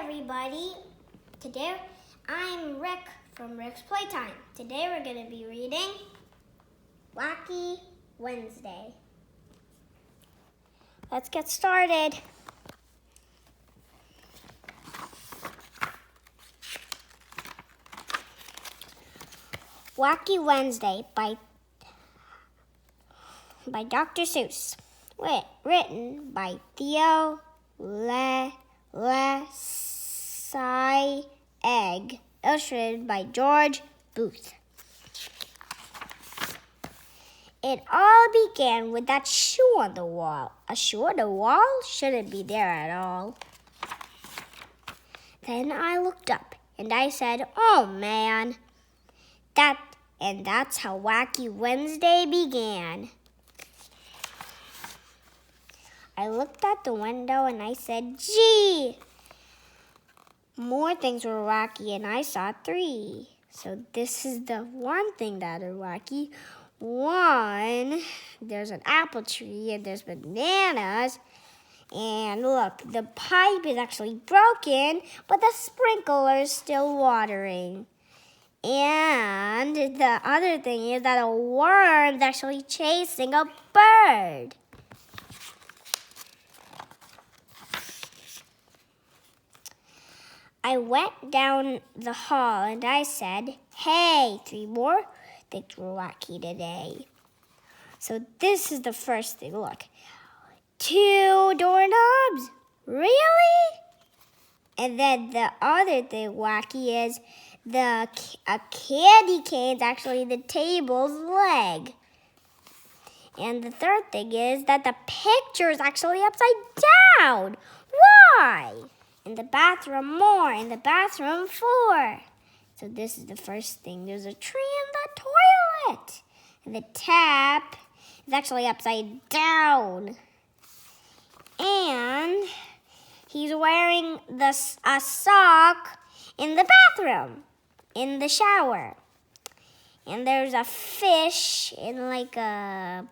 everybody. Today I'm Rick from Rick's Playtime. Today we're going to be reading Wacky Wednesday. Let's get started. Wacky Wednesday by Dr. Seuss. Written by Theo Egg, illustrated by George Booth. It all began with that shoe on the wall. A shoe on the wall shouldn't be there at all. Then I looked up and I said, "Oh man." That's how Wacky Wednesday began. I looked at the window and I said, "Gee." More things were wacky and I saw 3. So this is the one thing that are wacky. 1, there's an apple tree and there's bananas. And look, the pipe is actually broken, but the sprinkler is still watering. And the other thing is that a worm's actually chasing a bird. I went down the hall and I said, "Hey, 3 more things were wacky today." So this is the first thing. Look, 2 doorknobs? Really? And then the other thing wacky is a candy cane is actually the table's leg. And the third thing is that the picture is actually upside down. Why? In the bathroom, more. In the bathroom, 4. So this is the first thing. There's a tree in the toilet. And the tap is actually upside down. And he's wearing a sock in the bathroom, in the shower. And there's a fish in like a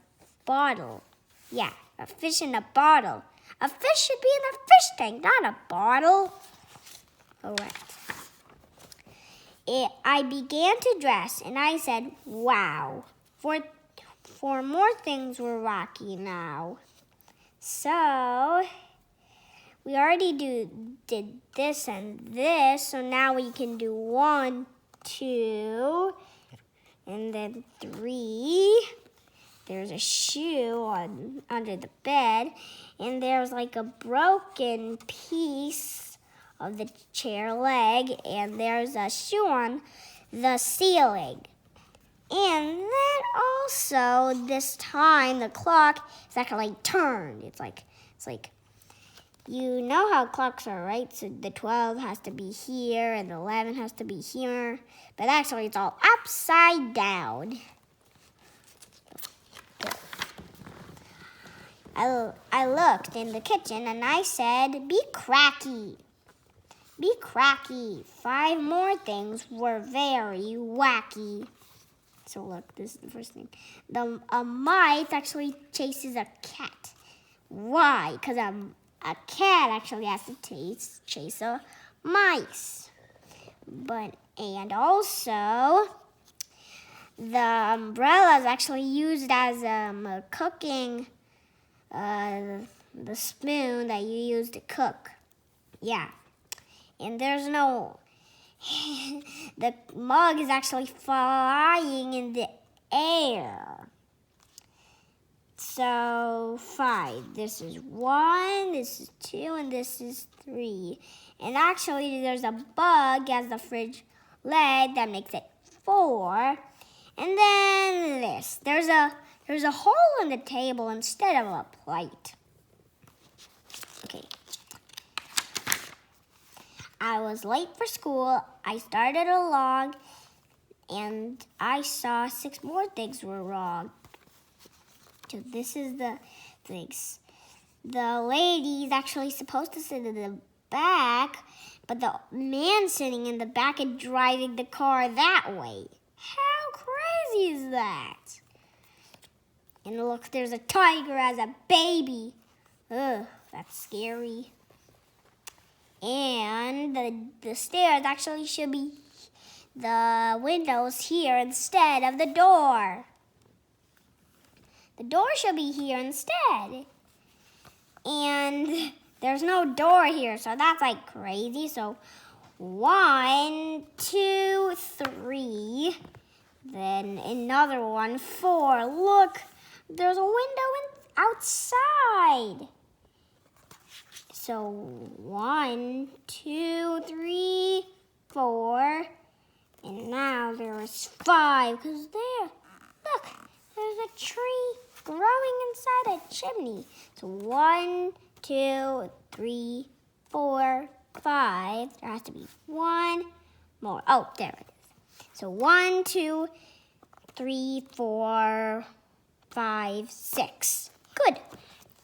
bottle. Yeah, a fish in a bottle. A fish should be in a fish tank, not a bottle. All right. I began to dress, and I said, "Wow." 4 more things were wacky now. So we already did this and this, so now we can do 1, 2, and then 3. There's a shoe under the bed, and there's like a broken piece of the chair leg, and there's a shoe on the ceiling. And then also this time the clock is actually turned. It's like you know how clocks are, right? So the 12 has to be here and the 11 has to be here, but actually it's all upside down. I looked in the kitchen and I said, "Be cracky. Be cracky." 5 more things were very wacky. So look, this is the first thing. A mice actually chases a cat. Why? Because a cat actually has to chase a mice. And also, the umbrella is actually used as a cooking, the spoon that you use to cook. Yeah. And there's no, the mug is actually flying in the air. So 5. This is 1, this is 2, and this is 3. And actually there's a bug as the fridge leg that makes it 4. And then this. There's a hole in the table instead of a plate. Okay. I was late for school. I started along, and I saw 6 more things were wrong. So this is the things. The lady is actually supposed to sit in the back, but the man sitting in the back is driving the car that way. How crazy is that? And look, there's a tiger as a baby. Ugh, that's scary. And the stairs actually should be the windows here instead of the door. The door should be here instead. And there's no door here, so that's like crazy. So 1, 2, 3. Then another one, 4. Look, there's a window outside. So 1, 2, 3, 4. And now there's 5. Because there, look, there's a tree growing inside a chimney. So 1, 2, 3, 4, 5. There has to be one more. Oh, there it is. So 1, 2, 3, 4, 5, 6. Good.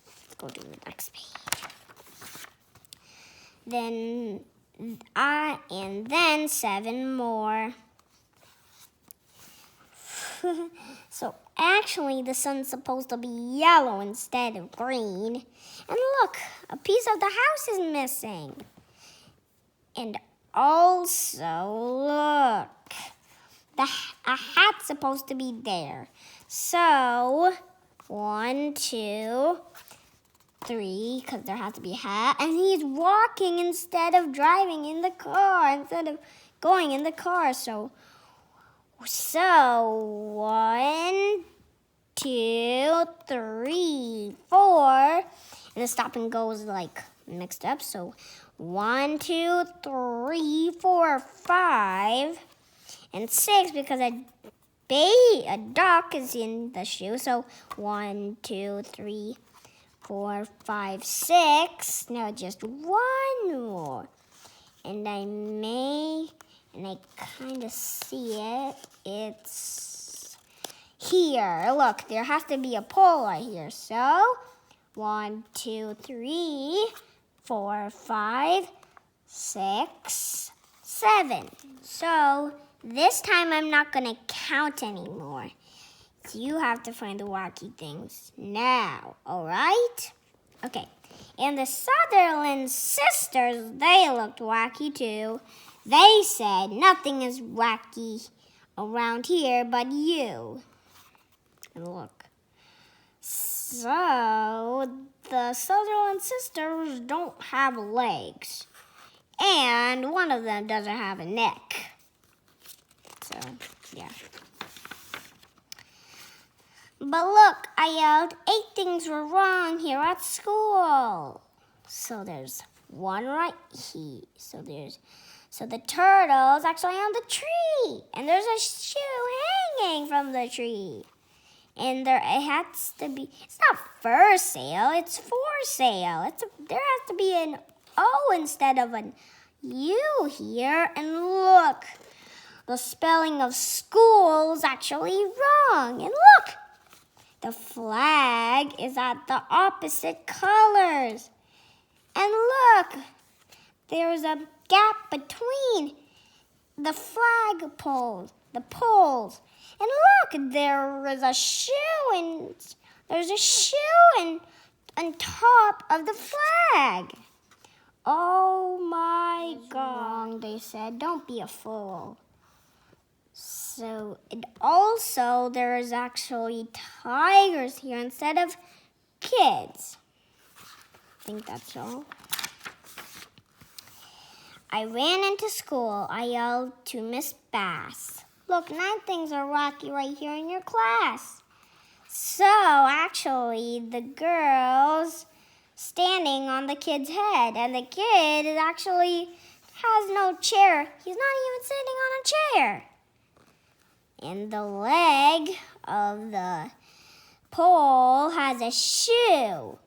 Let's go to the next page. Then and then 7 more. So actually the sun's supposed to be yellow instead of green. And look, a piece of the house is missing. And also, look, a hat's supposed to be there. So 1, 2, 3, because there has to be a hat. And he's walking instead of driving in the car, instead of going in the car. So 1, 2, 3, 4. And the stop and go is like mixed up. So 1, 2, 3, 4, 5, and 6 because a duck is in the shoe. So 1, 2, 3, 4, 5, 6. Now just one more. And I kind of see it. It's here. Look, there has to be a pole right here. So 1, 2, 3, 4, 5, 6, 7. So this time I'm not going to count anymore. So you have to find the wacky things now, all right? Okay, and the Sutherland sisters, they looked wacky too. They said, nothing is wacky around here but you. And look. So, the Sutherland sisters don't have legs. And one of them doesn't have a neck. So, yeah. But look, I yelled, 8 things were wrong here at school. So there's one right here. So the turtle's actually on the tree. And there's a shoe hanging from the tree. And there it has to be, it's not for sale, it's for sale. There has to be an O instead of an U here. And look, the spelling of school is actually wrong. And look, the flag is at the opposite colors. And look, there's a gap between the flag poles, the poles. And look, there's a shoe on top of the flag. Oh my God, they said, don't be a fool. So, and also there is actually tigers here instead of kids. I think that's all. I ran into school. I yelled to Miss Bass, look, 9 things are wacky right here in your class. So, actually, the girl's standing on the kid's head, and the kid is actually has no chair. He's not even sitting on a chair. And the leg of the pole has a shoe.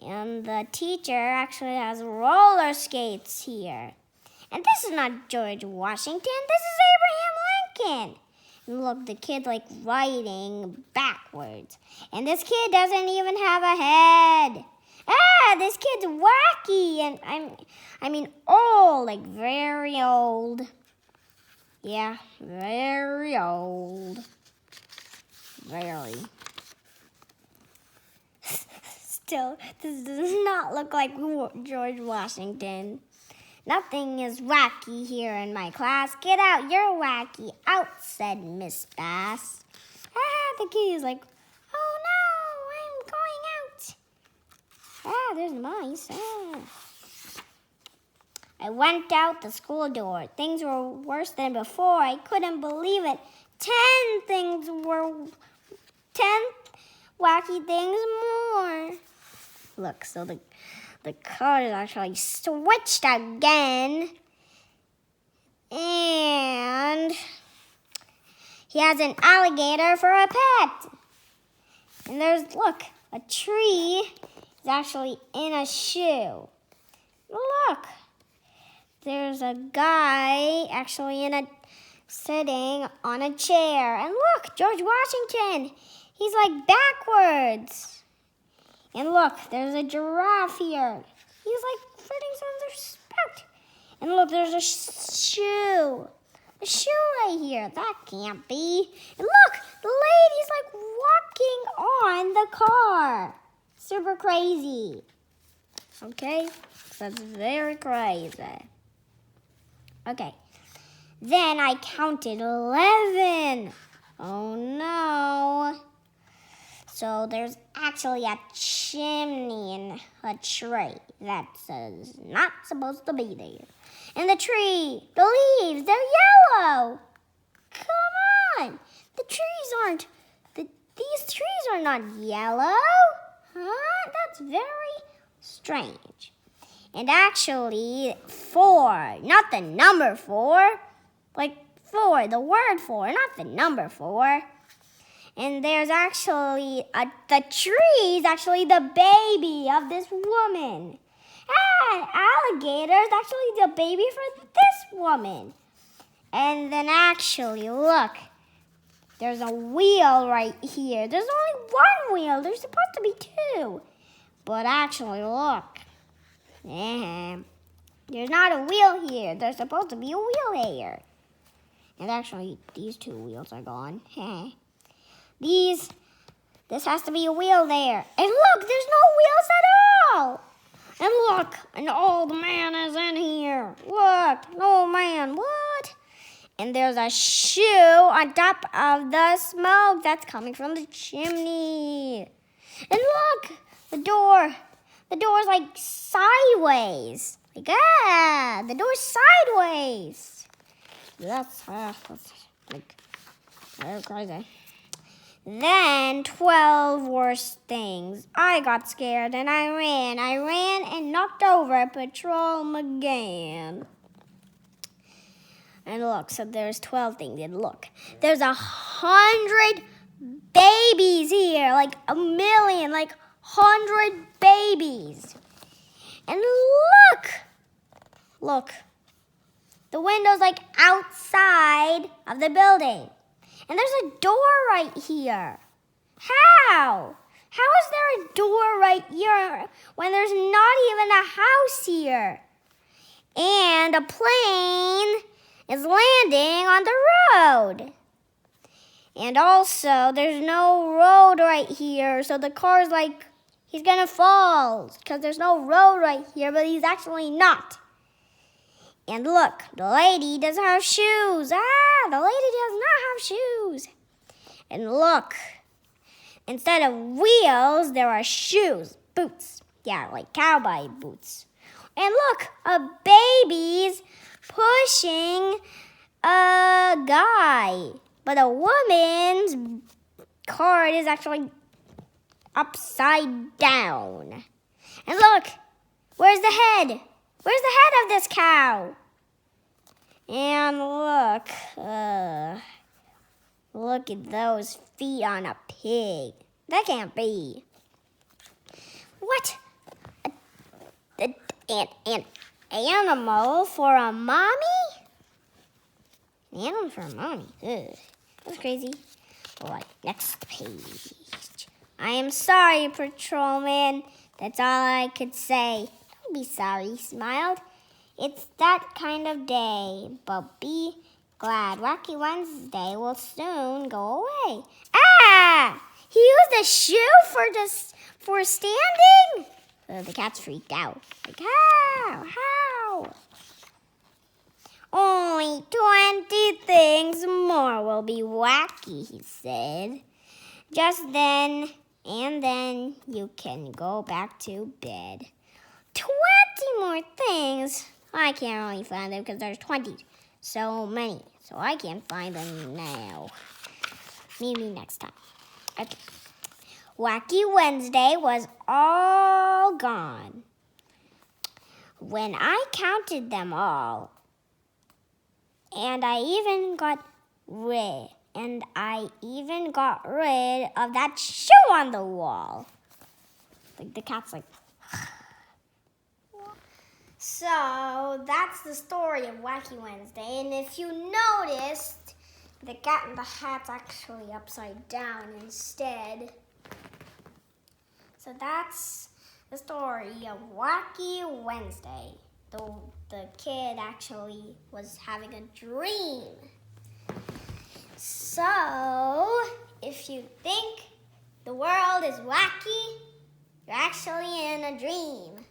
And the teacher actually has roller skates here. And this is not George Washington. This is Abraham Lincoln. And look, the kid's like writing backwards. And this kid doesn't even have a head. This kid's wacky. And I mean old, like very old. Yeah, very old. Very. This does not look like George Washington. Nothing is wacky here in my class. Get out, you're wacky. Out, said Miss Bass. The kid is like, oh no, I'm going out. There's mice. I went out the school door. Things were worse than before. I couldn't believe it. 10 wacky things more. Look, so the car is actually switched again. And he has an alligator for a pet. And there's, look, a tree is actually in a shoe. Look, there's a guy actually sitting on a chair. And look, George Washington, he's like backwards. And look, there's a giraffe here. He's like flirting some respect. And look, there's a shoe. A shoe right here. That can't be. And look, the lady's like walking on the car. Super crazy. Okay? That's very crazy. Okay. Then I counted 11. Oh no. So there's actually a chimney in a tree that says not supposed to be there. And the tree, the leaves, they're yellow. Come on. These trees are not yellow. Huh? That's very strange. And actually, 4, not the number 4. Like 4, the word 4, not the number 4. And there's actually, the tree is actually the baby of this woman. Alligator is actually the baby for this woman. And then actually, look, there's a wheel right here. There's only one wheel. There's supposed to be 2. But actually, look. There's not a wheel here. There's supposed to be a wheel here. And actually, these 2 wheels are gone. This has to be a wheel there. And look, there's no wheels at all. And look, an old man is in here. Look, an old man, what? And there's a shoe on top of the smoke that's coming from the chimney. And look, the door's like sideways. Like, the door's sideways. That's like, very crazy. Then 12 worse things. I got scared and I ran and knocked over Patrolman again. And look, so there's 12 things. And look, there's 100 babies here, like 1,000,000, like 100 babies. And look, the window's like outside of the building. And there's a door right here. How? How is there a door right here when there's not even a house here? And a plane is landing on the road. And also, there's no road right here. So the car's like, he's going to fall because there's no road right here, but he's actually not. And look, the lady doesn't have shoes. The lady does not have shoes. And look, instead of wheels, there are shoes, boots. Yeah, like cowboy boots. And look, a baby's pushing a guy. But a woman's cart is actually upside down. And look, where's the head? Where's the head of this cow? And look at those feet on a pig. That can't be. What? An animal for a mommy? An animal for a mommy? Ugh, that's crazy. All right, next page. I am sorry, Patrolman. That's all I could say. Don't be sorry, he smiled. It's that kind of day, but be glad. Wacky Wednesday will soon go away. He used a shoe for standing? So the cats freaked out. Like, how? Only 20 things more will be wacky, he said. Just then, and then you can go back to bed. 20 more things? I can't really find them because there's 20. So many. So I can't find them now. Maybe next time. Okay. Wacky Wednesday was all gone. When I counted them all, and I even got rid of that shoe on the wall. Like the cat's like. So that's the story of Wacky Wednesday. And if you noticed, the cat and the hat's actually upside down instead. So that's the story of Wacky Wednesday. The kid actually was having a dream. So, if you think the world is wacky, you're actually in a dream.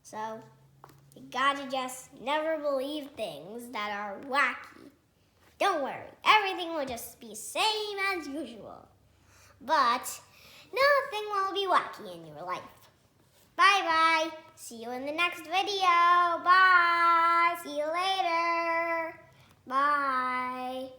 So, you gotta just never believe things that are wacky. Don't worry, everything will just be same as usual. But nothing will be wacky in your life. Bye-bye. See you in the next video. Bye. See you later. Bye.